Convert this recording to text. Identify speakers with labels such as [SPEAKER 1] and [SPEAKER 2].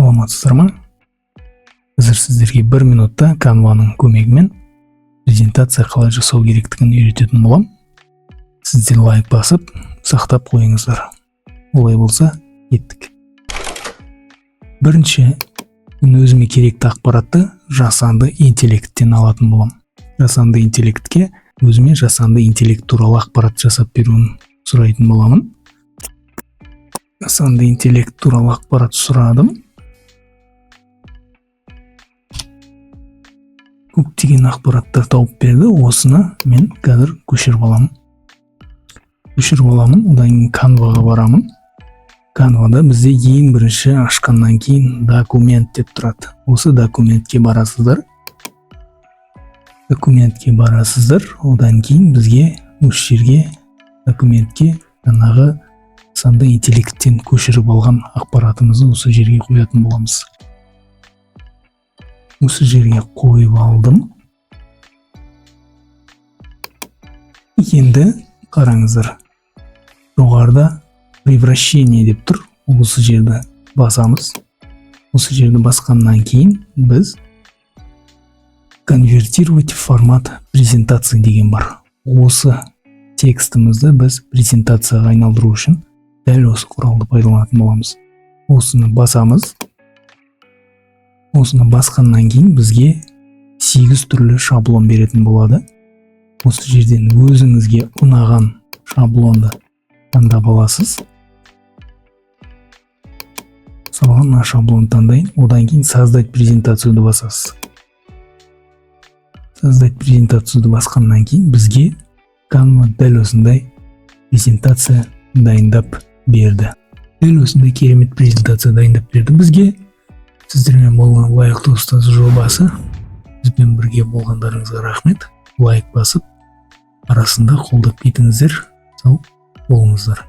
[SPEAKER 1] Саламатсыздар ма? Қазір сіздерге 1 минутта Canva'ның көмегімен презентация қалай жасау керектігін үйрететін болам. Сіздер лайк басып, сақтап қойыңыздар. Олай болса, кеттік. Бірінші, мен өзіме керекті ақпаратты жасанды интеллекттен алатын болам. Жасанды интеллектке өзіме жасанды интеллект туралы ақпарат жасап беруін сұрайтын боламын. Жасанды интеллект туралы ақпарат сұрадым. Көптеген ақпараттар тауып берді. Осыны мен қазір көшіріп аламын. Одан кейін Canva'ға барамын. Canva'да бізде ең бірінші ашқаннан кейін документ деп тұрады. Осы документке барасыздар. Одан кейін бізге осы жерге документке жаңағы жасанды интеллекттен көшіріп алған ақпаратымызды осы жерге қоятын боламыз. Осы жерге қойып алдым. Енді қараңыздар. Жоғарыда превращение деп тұр. Осы жерді басамыз. Осы жерді басқаннан кейін біз конвертировать формат презентации деген бар. Осы текстімізді біз презентацияға айналдыру үшін дәл осы құралды пайдаланатын боламыз. Осыны басамыз. Осыны басқаннан кейін бізге 8 түрлі шаблон беретін болады. Осы жерден өзіңізге ұнаған шаблонды таңдап аласыз. Мысалы, мына шаблон таңдайын. Одан кейін создать презентацияды басасыз. Создать презентацияды басқаннан кейін бізге Canva дәл осындай презентация дайындап берді. Дәл осындай керемет презентация дайындап берді бізге. Сіздермен болған лайықты ұстаз жобасы. Бізбен бірге болғандарыңызға рахмет. Лайк басып, арасында қолдап кетіңіздер. Сау болыңыздар.